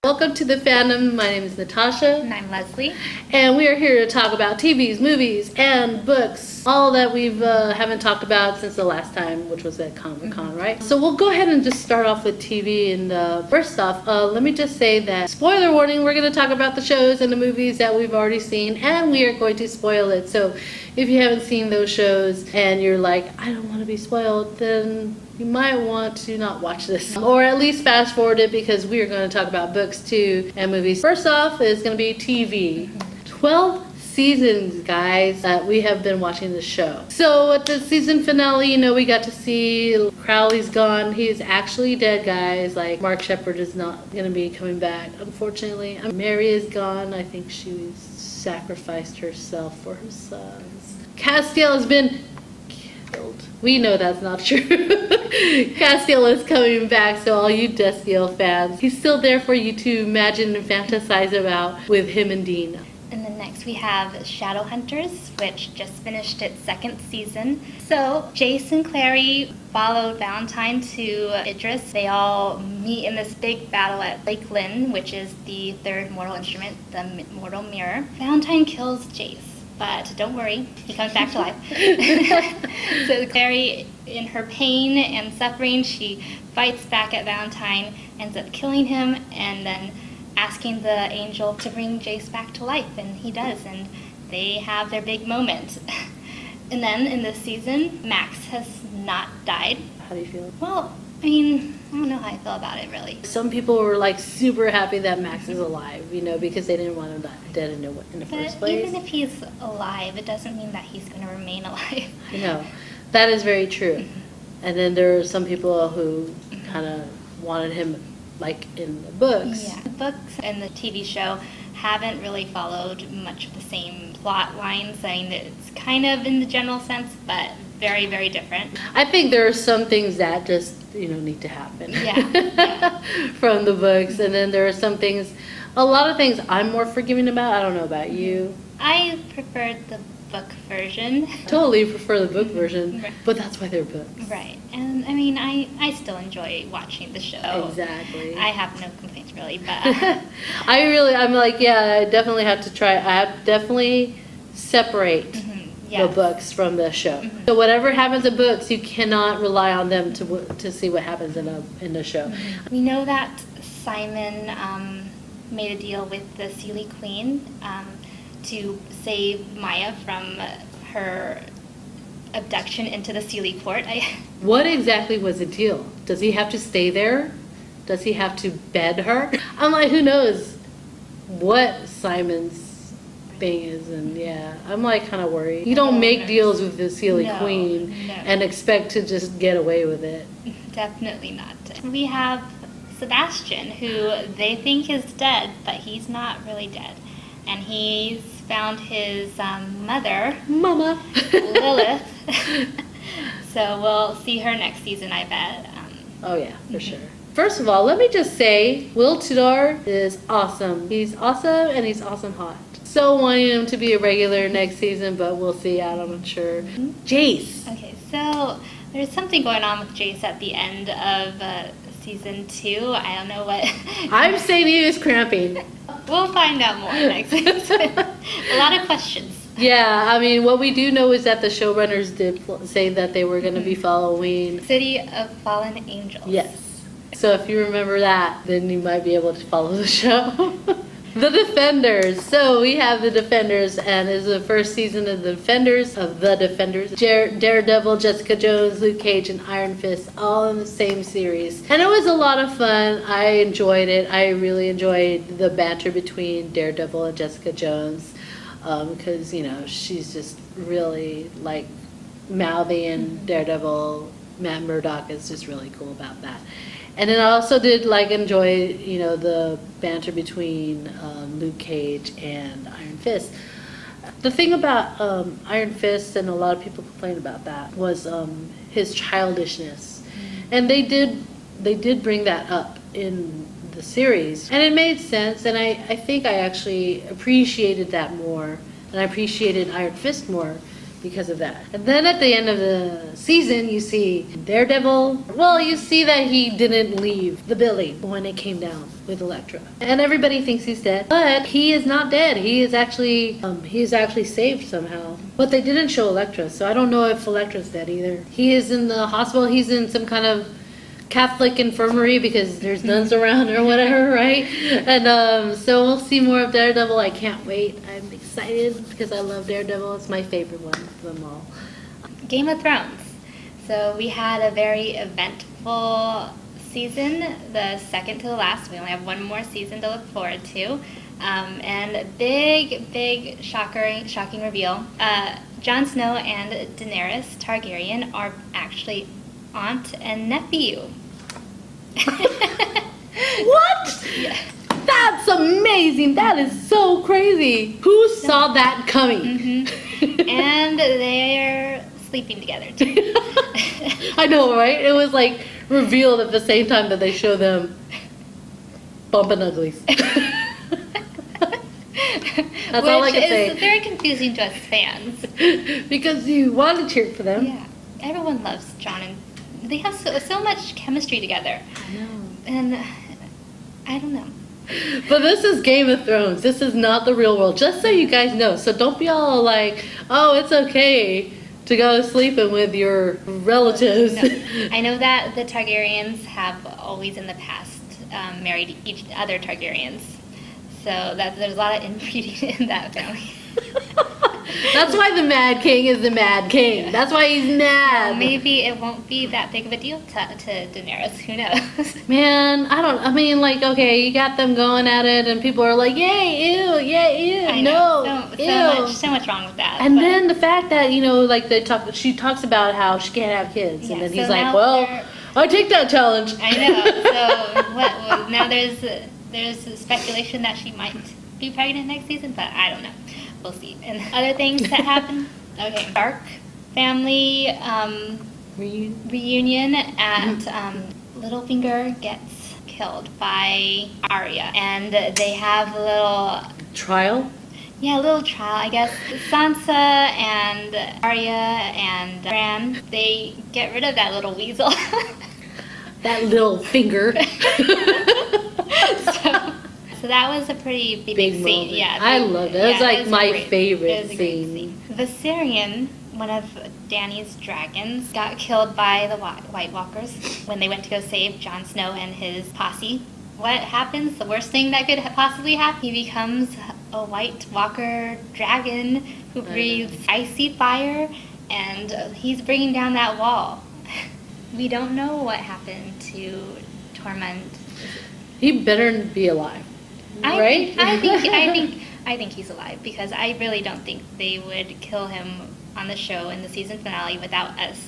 Welcome to the fandom. My name is Natasha. And I'm Leslie. And we are here to talk about TVs, movies, and books. All that we've haven't talked about since the last time, which was at Comic-Con, right? So we'll go ahead and just start off with TV. And first off, let me just say that, spoiler warning, we're going to talk about the shows and the movies that we've already seen, and we are going to spoil it. So if you haven't seen those shows and you're like, I don't want to be spoiled, then you might want to not watch this. Or at least fast forward it, because we are going to talk about books too and movies. First off is going to be TV. 12 seasons, guys, that we have been watching the show. So at the season finale, we got to see Crowley's gone. He's actually dead, guys. Like, Mark Sheppard is not going to be coming back, unfortunately. Mary is gone. I think she sacrificed herself for her sons. Castiel has been killed. We know that's not true. Castiel is coming back, so all you Destiel fans, he's still there for you to imagine and fantasize about with him and Dean. And then next we have Shadowhunters, which just finished its second season. So Jace and Clary followed Valentine to Idris. They all meet in this big battle at Lake Lynn, which is the third mortal instrument, the mortal mirror. Valentine kills Jace, but don't worry, he comes back to life. So Clary, in her pain and suffering, she fights back at Valentine, ends up killing him, and then asking the angel to bring Jace back to life, and he does, and they have their big moment. And then in this season, Max has not died. How do you feel? Well, I mean, I don't know how I feel about it, really. Some people were like super happy that Max is alive, because they didn't want him dead in the first place. Even if he's alive, it doesn't mean that he's going to remain alive. I know. That is very true. And then there are some people who kind of wanted him like in the books. Yeah, the books and the TV show haven't really followed much of the same plot lines. I mean, it's kind of in the general sense, but very, very different. I think there are some things that just, need to happen. Yeah. From the books. And then there are some things, a lot of things I'm more forgiving about. I don't know about you. I preferred the book version. Totally prefer the book version, Right. but that's why they're books. Right. And I mean, I still enjoy watching the show. Exactly. I have no complaints really, but I'm like, yeah, I definitely have to try. I have to definitely separate yes. the books from the show. So whatever happens in books, you cannot rely on them to see what happens in the show. We know that Simon made a deal with the Sealy Queen to save Maya from her abduction into the Sealy Court. What exactly was the deal? Does he have to stay there? Does he have to bed her? I'm like, who knows what Simon's thing is, and yeah, I'm like kind of worried. You don't make deals with the Sealy Queen and expect to just get away with it. Definitely not. We have Sebastian, who they think is dead, but he's not really dead. And he's found his mother, Mama, Lilith. So we'll see her next season, I bet. Oh yeah, for sure. First of all, let me just say, Will Tudor is awesome. He's awesome, and he's awesome hot. So wanting him to be a regular next season, but we'll see. I'm not sure. Jace. Okay, so there's something going on with Jace at the end of season 2. I don't know what. I'm saying he is cramping. We'll find out more next season. A lot of questions. Yeah, I mean, what we do know is that the showrunners did say that they were going to be following City of Fallen Angels. Yes. So if you remember that, then you might be able to follow the show. The Defenders. So we have The Defenders, and it's the first season of The Defenders. Daredevil, Jessica Jones, Luke Cage, and Iron Fist, all in the same series. And it was a lot of fun. I enjoyed it. I really enjoyed the banter between Daredevil and Jessica Jones, because, she's just really, like, mouthy, and Daredevil, Matt Murdock, is just really cool about that. And then I also did enjoy, the banter between Luke Cage and Iron Fist. The thing about Iron Fist, and a lot of people complained about that, was his childishness. And they did bring that up in the series. And it made sense, and I think I actually appreciated that more, and I appreciated Iron Fist more, because of that. And then at the end of the season, you see Daredevil. Well, you see that he didn't leave the building when it came down with Elektra. And everybody thinks he's dead, but he is not dead. He is actually saved somehow. But they didn't show Elektra, so I don't know if Elektra's dead either. He is in the hospital. He's in some kind of Catholic infirmary because there's nuns around or whatever, right? And so we'll see more of Daredevil. I can't wait. I'm excited because I love Daredevil. It's my favorite one of them all. Game of Thrones. So we had a very eventful season, the second to the last. We only have one more season to look forward to. And big shocking reveal. Jon Snow and Daenerys Targaryen are actually aunt and nephew. What? Yeah. That's amazing. That is so crazy. Who saw that coming? And they're sleeping together too. I know, right? It was like revealed at the same time that they show them bumping uglies. That's all I can say. Which is very confusing to us fans. Because you want to cheer for them. Yeah, everyone loves Jon and they have so much chemistry together. I know. And I don't know. But this is Game of Thrones. This is not the real world. Just so you guys know. So don't be all like, oh, it's okay to go sleeping with your relatives. No. I know that the Targaryens have always in the past married each other Targaryens. So there's a lot of inbreeding in that family. That's why the Mad King is the Mad King. Yeah. That's why he's mad. Maybe it won't be that big of a deal to Daenerys. Who knows? Man, I mean, like, okay, you got them going at it, and people are like, yay, ew, yay, ew, I no, know. So much wrong with that. And then the fact that, you know, like she talks about how she can't have kids, yeah, and then so he's like, well, I take that challenge. I know. So well, now there's speculation that she might be pregnant next season, but I don't know. We'll see. And other things that happen. Okay, Stark family reunion at Littlefinger gets killed by Arya, and they have a little trial. Yeah, a little trial, I guess. Sansa and Arya and Bran, they get rid of that little weasel. That little finger. So that was a pretty big scene. Moment. Yeah, I loved it. It was like my favorite scene. Viserion, one of Dany's dragons, got killed by the White Walkers when they went to go save Jon Snow and his posse. What happens? The worst thing that could possibly happen. He becomes a White Walker dragon who breathes icy fire, and he's bringing down that wall. We don't know what happened to Tormund. He better be alive. Right? I think he's alive, because I really don't think they would kill him on the show in the season finale without us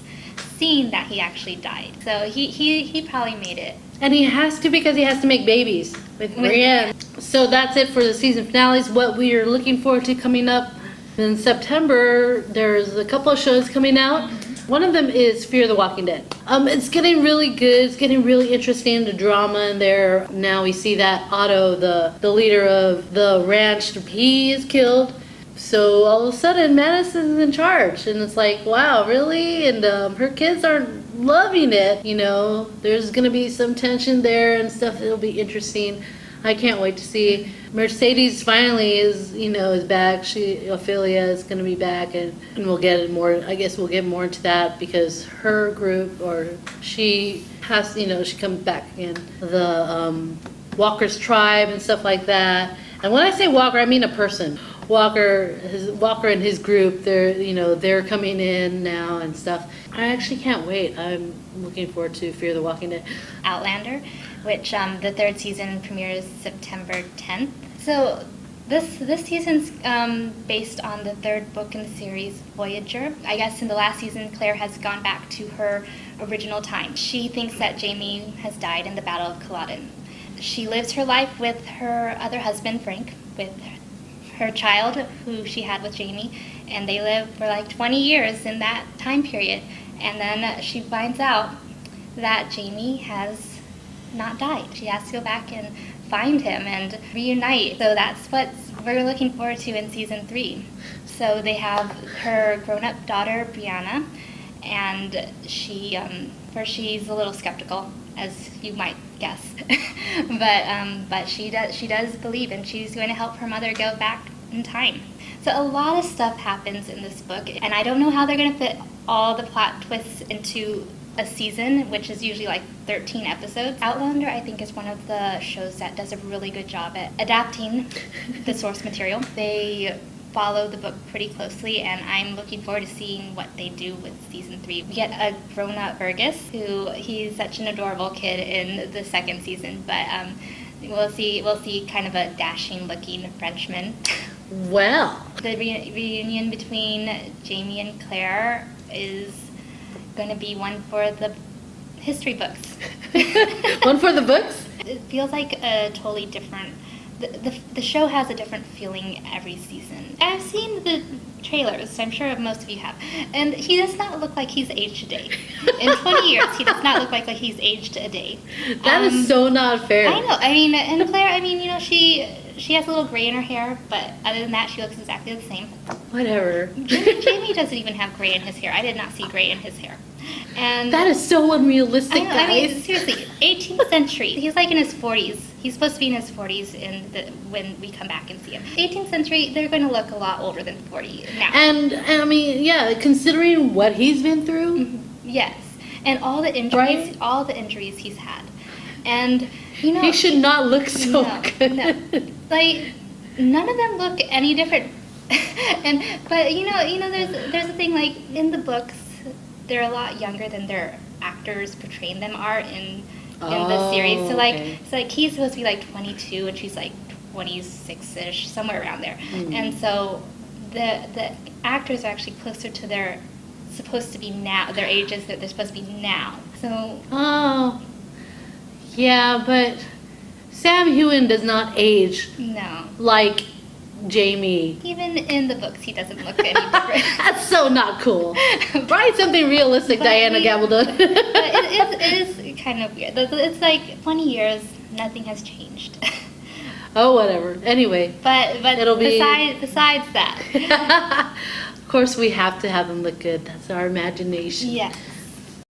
seeing that he actually died. So he probably made it. And he has to, because he has to make babies with Brienne. So that's it for the season finales. What we are looking forward to coming up in September, there's a couple of shows coming out. One of them is Fear the Walking Dead. It's getting really good. It's getting really interesting. The drama in there. Now we see that Otto, the leader of the ranch, he is killed. So all of a sudden, Madison's in charge, and it's like, wow, really? And her kids aren't loving it. You know, there's gonna be some tension there and stuff. It'll be interesting. I can't wait to see. Mercedes finally is back. Ophelia is going to be back, and we'll get more. I guess we'll get more into that because her group, or she has, she comes back again. The Walker's tribe and stuff like that. And when I say Walker, I mean a person. Walker and his group. They're coming in now and stuff. I actually can't wait. I'm looking forward to Fear the Walking Dead. Outlander, which the third season premieres September 10th. So this season's based on the third book in the series, Voyager. I guess in the last season, Claire has gone back to her original time. She thinks that Jaime has died in the Battle of Culloden. She lives her life with her other husband, Frank, with her child, who she had with Jaime, and they live for like 20 years in that time period. And then she finds out that Jaime has not died. She has to go back and find him and reunite. So that's what's we're looking forward to in season 3. So they have her grown-up daughter, Brianna, and she's a little skeptical, as you might guess, but she does believe, and she's going to help her mother go back in time. So a lot of stuff happens in this book, and I don't know how they're going to fit all the plot twists into a season, which is usually like 13 episodes. Outlander, I think, is one of the shows that does a really good job at adapting the source material. They follow the book pretty closely, and I'm looking forward to seeing what they do with season 3. We get a grown-up Fergus, he's such an adorable kid in the second season, but we'll see kind of a dashing-looking Frenchman. Well, The reunion between Jamie and Claire is going to be one for the history books. one for the books? It feels like a totally different... The show has a different feeling every season. I've seen the trailers, I'm sure most of you have, and he does not look like he's aged a day. In 20 years, he does not look like he's aged a day. That is so not fair. I know. I mean, and Claire, I mean, you know, she has a little gray in her hair, but other than that, she looks exactly the same. Whatever. Jamie doesn't even have gray in his hair. I did not see gray in his hair. And that is so unrealistic, I know, guys. I mean, seriously, 18th century. He's like in his 40s. He's supposed to be in his 40s when we come back and see him. 18th century, they're going to look a lot older than 40 now. And I mean, yeah, considering what he's been through. Mm-hmm. Yes, and all the injuries he's had, and you know he should not look so good. No, like none of them look any different. But you know, there's a thing, like in the books, they're a lot younger than their actors portraying them are in the series. So like he's supposed to be like 22 and she's like 26-ish, somewhere around there. And so the actors are actually closer to their ages that they're supposed to be now. So oh, yeah, but Sam Heughan does not age no, like Jamie. even in the books he doesn't look any different. That's so not cool. Write something realistic, Diana Gabaldon. But it is kind of weird. It's like 20 years, nothing has changed. Oh, whatever. Anyway, But It'll be- besides that, of course we have to have them look good. That's our imagination. yeah.